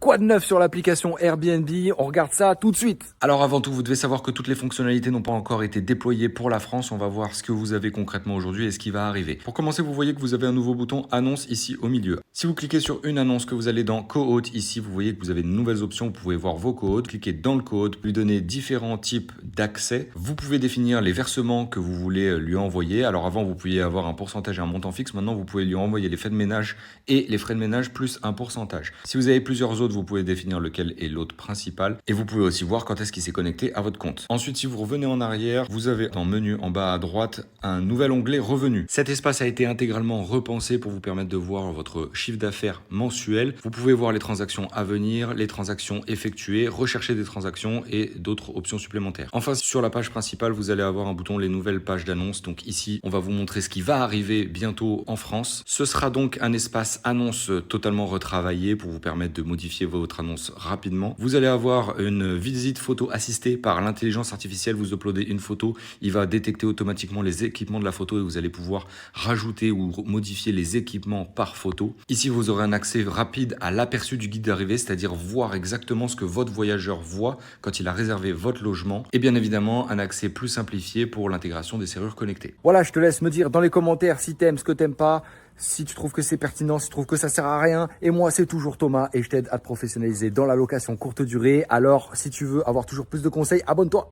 Quoi de neuf sur l'application Airbnb? On regarde ça tout de suite. Alors avant tout, vous devez savoir que toutes les fonctionnalités n'ont pas encore été déployées pour la France. On va voir ce que vous avez concrètement aujourd'hui et ce qui va arriver. Pour commencer, vous voyez que vous avez un nouveau bouton annonce ici au milieu. Si vous cliquez sur une annonce, que vous allez dans co-hôte ici, vous voyez que vous avez de nouvelles options. Vous pouvez voir vos co-hôtes, cliquez dans le co-hôte, lui donner différents types d'accès. Vous pouvez définir les versements que vous voulez lui envoyer. Alors avant, vous pouviez avoir un pourcentage et un montant fixe. Maintenant, vous pouvez lui envoyer les frais de ménage et les frais de ménage plus un pourcentage. Si vous avez plusieurs autres, vous pouvez définir lequel est l'hôte principal et vous pouvez aussi voir quand est-ce qu'il s'est connecté à votre compte. Ensuite, si vous revenez en arrière, vous avez dans menu en bas à droite un nouvel onglet revenus. Cet espace a été intégralement repensé pour vous permettre de voir votre chiffre d'affaires mensuel. Vous pouvez voir les transactions à venir, les transactions effectuées, rechercher des transactions et d'autres options supplémentaires. Enfin, sur la page principale, vous allez avoir un bouton les nouvelles pages d'annonce. Donc ici, on va vous montrer ce qui va arriver bientôt en France. Ce sera donc un espace annonce totalement retravaillé pour vous permettre de modifier votre annonce rapidement. Vous allez avoir une visite photo assistée par l'intelligence artificielle. Vous uploadez une photo, il va détecter automatiquement les équipements de la photo et vous allez pouvoir rajouter ou modifier les équipements par photo. Ici, vous aurez un accès rapide à l'aperçu du guide d'arrivée, c'est-à-dire voir exactement ce que votre voyageur voit quand il a réservé votre logement. Et bien évidemment, un accès plus simplifié pour l'intégration des serrures connectées. Voilà, je te laisse me dire dans les commentaires si t'aimes, ce que t'aimes pas, si tu trouves que c'est pertinent, si tu trouves que ça sert à rien. Et moi, c'est toujours Thomas et je t'aide à te professionnaliser dans la location courte durée. Alors, si tu veux avoir toujours plus de conseils, abonne-toi.